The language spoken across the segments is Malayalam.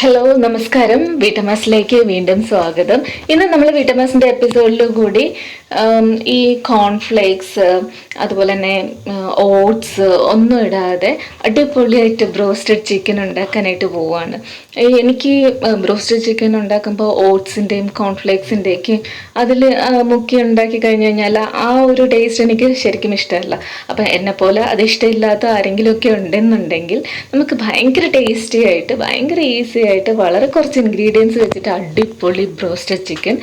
ഹലോ നമസ്കാരം വീട്ടമാസിലേക്ക് വീണ്ടും സ്വാഗതം. ഇന്ന് നമ്മൾ വീട്ടമാസിൻ്റെ എപ്പിസോഡിൽ കൂടി ഈ കോൺഫ്ലേക്സ് അതുപോലെ തന്നെ ഓട്സ് ഒന്നും ഇടാതെ അടിപൊളിയായിട്ട് ബ്രോസ്റ്റഡ് ചിക്കൻ ഉണ്ടാക്കാനായിട്ട് പോവുകയാണ്. എനിക്ക് ബ്രോസ്റ്റഡ് ചിക്കൻ ഉണ്ടാക്കുമ്പോൾ ഓട്സിൻ്റെയും കോൺഫ്ലേക്സിൻ്റെയൊക്കെ അതിൽ മുക്കി ഉണ്ടാക്കി കഴിഞ്ഞ് കഴിഞ്ഞാൽ ആ ഒരു ടേസ്റ്റ് എനിക്ക് ശരിക്കും ഇഷ്ടമല്ല. അപ്പം എന്നെപ്പോലെ അത് ഇഷ്ടമില്ലാത്ത ആരെങ്കിലുമൊക്കെ ഉണ്ടെന്നുണ്ടെങ്കിൽ നമുക്ക് ഭയങ്കര ടേസ്റ്റി ആയിട്ട് ഭയങ്കര ഈസി ആയിട്ട് വളരെ കുറച്ച് ഇൻഗ്രീഡിയൻസ് വെച്ചിട്ട് അടിപൊളി ബ്രോസ്റ്റഡ് ചിക്കൻ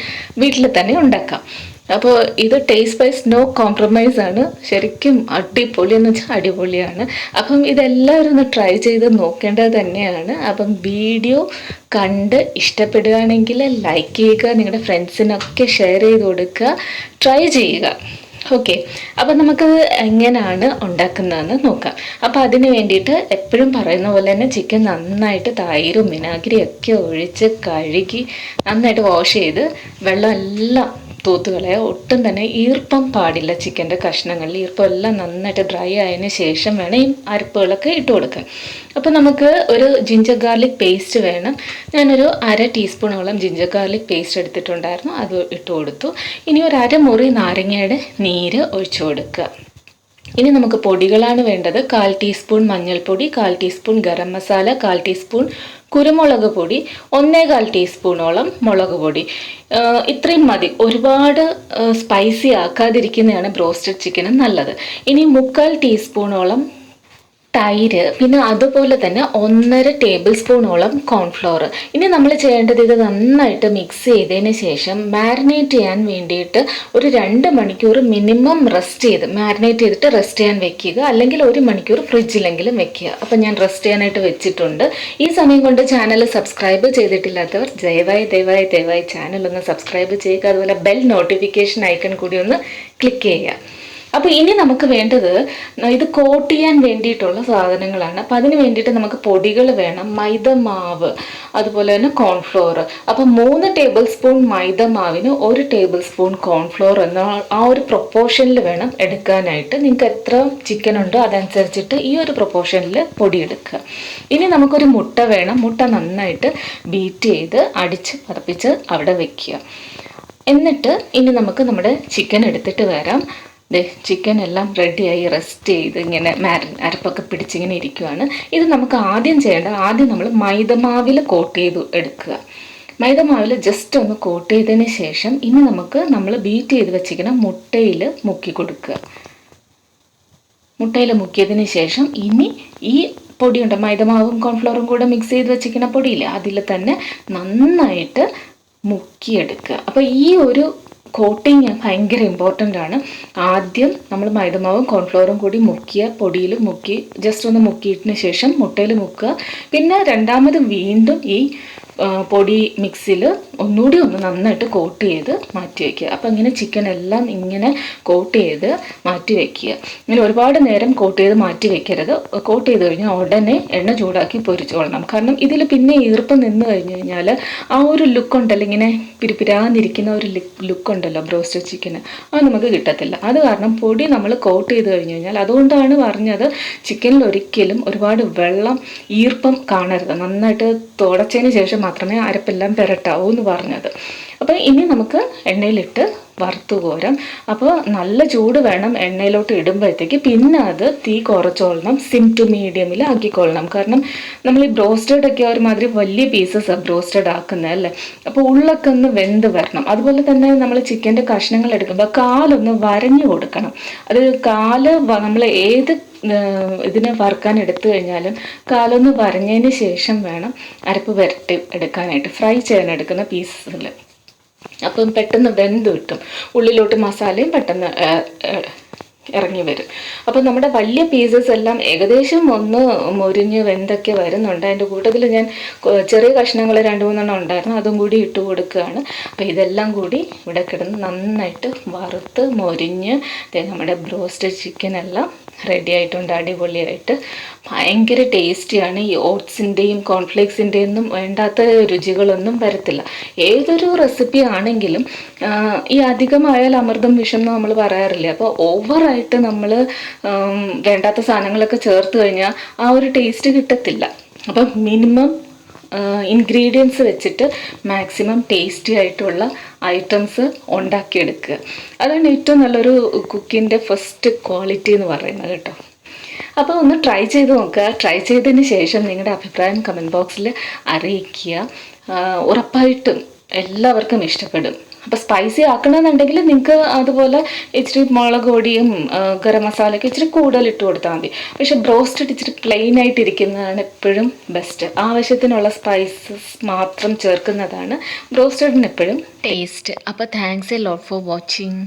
വീട്ടിൽ തന്നെ ഉണ്ടാക്കാം. അപ്പോൾ ഇത് ടേസ്റ്റ് വൈസ് നോ കോംപ്രമൈസ് ആണ്, ശരിക്കും അടിപൊളി എന്ന് വെച്ചാൽ അടിപൊളിയാണ്. അപ്പം ഇതെല്ലാവരും ഒന്ന് ട്രൈ ചെയ്ത് നോക്കേണ്ടത് തന്നെയാണ്. അപ്പം വീഡിയോ കണ്ട് ഇഷ്ടപ്പെടുകയാണെങ്കിൽ ലൈക്ക് ചെയ്യുക, നിങ്ങളുടെ ഫ്രണ്ട്സിനൊക്കെ ഷെയർ ചെയ്ത് കൊടുക്കുക, ട്രൈ ചെയ്യുക. ഓക്കെ, അപ്പം നമുക്കത് എങ്ങനെയാണ് ഉണ്ടാക്കുന്നതെന്ന് നോക്കാം. അപ്പോൾ അതിന് വേണ്ടിയിട്ട് എപ്പോഴും പറയുന്ന പോലെ തന്നെ ചിക്കൻ നന്നായിട്ട് തൈരും വിനാഗിരിയൊക്കെ ഒഴിച്ച് കഴുകി നന്നായിട്ട് വാഷ് ചെയ്ത് വെള്ളം എല്ലാം തൂത്തുകളയുക. ഒട്ടും തന്നെ ഈർപ്പം പാടില്ല ചിക്കൻ്റെ കഷ്ണങ്ങളിൽ. ഈർപ്പം എല്ലാം നന്നായിട്ട് ഡ്രൈ ആയതിന് ശേഷം വേണം ഈ അരപ്പുകളൊക്കെ ഇട്ട് കൊടുക്കാൻ. അപ്പോൾ നമുക്ക് ഒരു ജിഞ്ചർ ഗാർലിക് പേസ്റ്റ് വേണം. ഞാനൊരു 1/2 ടീസ്പൂണോളം ജിഞ്ചർ ഗാർലിക് പേസ്റ്റ് എടുത്തിട്ടുണ്ടായിരുന്നു, അത് ഇട്ട് കൊടുത്തു. ഇനി ഒരു അരമുറി നാരങ്ങയുടെ നീര് ഒഴിച്ചു കൊടുക്കുക. ഇനി നമുക്ക് പൊടികളാണ് വേണ്ടത്. 1/4 ടീസ്പൂൺ മഞ്ഞൾപ്പൊടി, 1/4 ടീസ്പൂൺ ഗരം മസാല, 1/4 ടീസ്പൂൺ കുരുമുളക് പൊടി, 1/4 ടീസ്പൂണോളം മുളക് പൊടി. ഇത്രയും മതി. ഒരുപാട് സ്പൈസി ആക്കാതിരിക്കുന്നതാണ് ബ്രോസ്റ്റഡ് ചിക്കന് നല്ലത്. ഇനി 1/4 ടീസ്പൂണോളം തൈര്, പിന്നെ അതുപോലെ തന്നെ 1.5 ടേബിൾ സ്പൂണോളം കോൺഫ്ലവർ. ഇനി നമ്മൾ ചെയ്യേണ്ടത് ഇത് നന്നായിട്ട് മിക്സ് ചെയ്തതിന് ശേഷം മാരിനേറ്റ് ചെയ്യാൻ വേണ്ടിയിട്ട് ഒരു 2 മണിക്കൂർ മിനിമം മാരിനേറ്റ് ചെയ്തിട്ട് റെസ്റ്റ് ചെയ്യാൻ വെക്കുക. അല്ലെങ്കിൽ 1 മണിക്കൂർ ഫ്രിഡ്ജിലെങ്കിലും വെക്കുക. അപ്പം ഞാൻ റെസ്റ്റ് ചെയ്യാനായിട്ട് വെച്ചിട്ടുണ്ട്. ഈ സമയം കൊണ്ട് ചാനൽ സബ്സ്ക്രൈബ് ചെയ്തിട്ടില്ലാത്തവർ ദയവായി ചാനൽ ഒന്ന് സബ്സ്ക്രൈബ് ചെയ്യുക. അതുപോലെ ബെൽ നോട്ടിഫിക്കേഷൻ ഐക്കൺ കൂടി ഒന്ന് ക്ലിക്ക് ചെയ്യുക. അപ്പോൾ ഇനി നമുക്ക് വേണ്ടത് ഇത് കോട്ട് ചെയ്യാൻ വേണ്ടിയിട്ടുള്ള സാധനങ്ങളാണ്. അപ്പം അതിന് വേണ്ടിയിട്ട് നമുക്ക് പൊടികൾ വേണം. മൈദ മാവ്, അതുപോലെ തന്നെ കോൺഫ്ലോർ. അപ്പം 3 ടേബിൾ സ്പൂൺ മൈദ മാവിന് 1 ടേബിൾ സ്പൂൺ കോൺഫ്ലോർ എന്ന ആ ഒരു പ്രൊപ്പോർഷനിൽ വേണം എടുക്കാനായിട്ട്. നിങ്ങൾക്ക് എത്ര ചിക്കൻ ഉണ്ടോ അതനുസരിച്ചിട്ട് ഈ ഒരു പ്രൊപ്പോർഷനിൽ പൊടി എടുക്കുക. ഇനി നമുക്കൊരു മുട്ട വേണം. മുട്ട നന്നായിട്ട് ബീറ്റ് ചെയ്ത് അടിച്ച് പതപ്പിച്ച് അവിടെ വെക്കുക. എന്നിട്ട് ഇനി നമുക്ക് നമ്മുടെ ചിക്കൻ എടുത്തിട്ട് വരാം. ചിക്കൻ എല്ലാം റെഡിയായി റെസ്റ്റ് ചെയ്ത് ഇങ്ങനെ അരപ്പൊക്കെ പിടിച്ചിങ്ങനെ ഇരിക്കുകയാണ്. ഇത് നമുക്ക് ആദ്യം നമ്മൾ മൈദമാവിൽ കോട്ട് ചെയ്ത് എടുക്കുക. മൈദമാവിൽ ജസ്റ്റ് ഒന്ന് കോട്ട് ചെയ്തതിന് ശേഷം ഇനി നമ്മൾ ബീറ്റ് ചെയ്ത് വെച്ചിരിക്കുന്ന മുട്ടയിൽ മുക്കി കൊടുക്കുക. മുട്ടയിൽ മുക്കിയതിന് ശേഷം ഇനി ഈ പൊടിയുണ്ട്, മൈദമാവും കോൺഫ്ലവറും കൂടെ മിക്സ് ചെയ്ത് വെച്ചിരിക്കുന്ന പൊടിയില്ലേ, അതിൽ തന്നെ നന്നായിട്ട് മുക്കിയെടുക്കുക. അപ്പോൾ ഈ ഒരു കോട്ടിങ് ഭയങ്കര ഇമ്പോർട്ടൻ്റ് ആണ്. ആദ്യം നമ്മൾ മൈദമാവും കോൺഫ്ലവറും കൂടി പൊടിയിൽ മുക്കി ജസ്റ്റ് ഒന്ന് മുക്കിയതിന് ശേഷം മുട്ടയിൽ മുക്കുക. പിന്നെ രണ്ടാമത് വീണ്ടും ഈ പൊടി മിക്സിൽ ഒന്നുകൂടി ഒന്ന് നന്നായിട്ട് കോട്ട് ചെയ്ത് മാറ്റി വയ്ക്കുക. അപ്പോൾ ഇങ്ങനെ ചിക്കൻ എല്ലാം ഇങ്ങനെ കോട്ട് ചെയ്ത് മാറ്റി വയ്ക്കുക. ഇങ്ങനെ ഒരുപാട് നേരം കോട്ട് ചെയ്ത് മാറ്റി വയ്ക്കരുത്. കോട്ട് ചെയ്ത് കഴിഞ്ഞാൽ ഉടനെ എണ്ണ ചൂടാക്കി പൊരിച്ചോളണം. കാരണം ഇതിൽ പിന്നെ ഈർപ്പം നിന്ന് കഴിഞ്ഞ് കഴിഞ്ഞാൽ ആ ഒരു ലുക്ക് ഉണ്ടല്ലോ, ഇങ്ങനെ പിരിപിരാന്നിരിക്കുന്ന ഒരു ലുക്ക് ഉണ്ടല്ലോ ബ്രോസ്റ്റഡ് ചിക്കന്, അത് നമുക്ക് കിട്ടത്തില്ല. അത് കാരണം പൊടി നമ്മൾ കോട്ട് ചെയ്ത് കഴിഞ്ഞ് കഴിഞ്ഞാൽ, അതുകൊണ്ടാണ് പറഞ്ഞത് ചിക്കനിൽ ഒരിക്കലും ഒരുപാട് ഈർപ്പം കാണരുത്. നന്നായിട്ട് തുടച്ചതിന് ശേഷം മാത്രമേ അരപ്പെല്ലാം പെരട്ടാവൂ എന്ന് പറഞ്ഞത്. അപ്പോൾ ഇനി നമുക്ക് എണ്ണയിലിട്ട് വറുത്ത് കോരാം. അപ്പോൾ നല്ല ചൂട് വേണം എണ്ണയിലോട്ട് ഇടുമ്പോഴത്തേക്ക്. പിന്നെ അത് തീ കുറച്ചോളണം, സിം ടു മീഡിയമിൽ ആക്കിക്കൊള്ളണം. കാരണം നമ്മൾ ഈ ബ്രോസ്റ്റഡൊക്കെ ഒരുമാതിരി വലിയ പീസസ് ബ്രോസ്റ്റഡ് ആക്കുന്നത് അല്ലേ, അപ്പോൾ ഉള്ളൊക്കെ ഒന്ന് വെന്ത് വരണം. അതുപോലെ തന്നെ നമ്മൾ ചിക്കൻ്റെ കഷ്ണങ്ങൾ എടുക്കുമ്പോൾ കാലൊന്ന് വരഞ്ഞു കൊടുക്കണം. അത് നമ്മൾ ഏത് ഇതിനെ വറുക്കാൻ എടുത്തു കഴിഞ്ഞാലും കാലൊന്ന് വരഞ്ഞതിന് ശേഷം വേണം അരപ്പ് വരട്ടി എടുക്കാനായിട്ട്, ഫ്രൈ ചെയ്യാൻ എടുക്കുന്ന പീസസിൽ. അപ്പം പെട്ടെന്ന് വെന്ത് കിട്ടും, ഉള്ളിലോട്ട് മസാലയും പെട്ടെന്ന് ഇറങ്ങി വരും. അപ്പം നമ്മുടെ വലിയ പീസസ് എല്ലാം ഏകദേശം ഒന്ന് മുരിഞ്ഞ് വെന്തൊക്കെ വരുന്നുണ്ട്. അതിൻ്റെ കൂട്ടത്തിൽ ഞാൻ ചെറിയ കഷ്ണങ്ങൾ 2-3 ഉണ്ടായിരുന്നു, അതും കൂടി ഇട്ട് കൊടുക്കുകയാണ്. അപ്പോൾ ഇതെല്ലാം കൂടി ഇവിടെ കിടന്ന് നന്നായിട്ട് വറുത്ത് മൊരിഞ്ഞ് നമ്മുടെ ബ്രോസ്റ്റഡ് ചിക്കൻ എല്ലാം റെഡി ആയിട്ടുണ്ട്. അടിപൊളിയായിട്ട് ഭയങ്കര ടേസ്റ്റിയാണ്. ഈ ഓട്സിൻ്റെയും കോൺഫ്ലേക്സിൻ്റെയും ഒന്നും വേണ്ടാത്ത രുചികളൊന്നും വരത്തില്ല. ഏതൊരു റെസിപ്പി ആണെങ്കിലും ഈ അധികമായാൽ അമൃതം വിഷം എന്ന് നമ്മൾ പറയാറില്ലേ. അപ്പോൾ ഓവറായിട്ട് നമ്മൾ വേണ്ടാത്ത സാധനങ്ങളൊക്കെ ചേർത്ത് കഴിഞ്ഞാൽ ആ ഒരു ടേസ്റ്റ് കിട്ടത്തില്ല. അപ്പം മിനിമം ഇൻഗ്രീഡിയൻസ് വെച്ചിട്ട് മാക്സിമം ടേസ്റ്റി ആയിട്ടുള്ള ഐറ്റംസ് ഉണ്ടാക്കിയെടുക്കുക. അതാണ് ഏറ്റവും നല്ലൊരു കുക്കിൻ്റെ ഫസ്റ്റ് ക്വാളിറ്റി എന്ന് പറയുന്നത് കേട്ടോ. അപ്പോൾ ഒന്ന് ട്രൈ ചെയ്ത് നോക്കുക. ട്രൈ ചെയ്തതിന് ശേഷം നിങ്ങളുടെ അഭിപ്രായം കമൻറ്റ് ബോക്സിൽ അറിയിക്കുക. ഉറപ്പായിട്ടും എല്ലാവർക്കും ഇഷ്ടപ്പെടും. അപ്പോൾ സ്പൈസി ആക്കണമെന്നുണ്ടെങ്കിൽ നിങ്ങൾക്ക് അതുപോലെ ഇച്ചിരി മുളക് പൊടിയും ഗരം മസാലയൊക്കെ ഇച്ചിരി കൂടുതൽ ഇട്ട് കൊടുത്താൽ മതി. പക്ഷെ ബ്രോസ്റ്റഡ് ഇച്ചിരി പ്ലെയിൻ ആയിട്ടിരിക്കുന്നതാണ് എപ്പോഴും ബെസ്റ്റ്. ആവശ്യത്തിനുള്ള സ്പൈസസ് മാത്രം ചേർക്കുന്നതാണ് ബ്രോസ്റ്റഡിന് എപ്പോഴും ടേസ്റ്റ്. അപ്പോൾ thanks a lot for watching.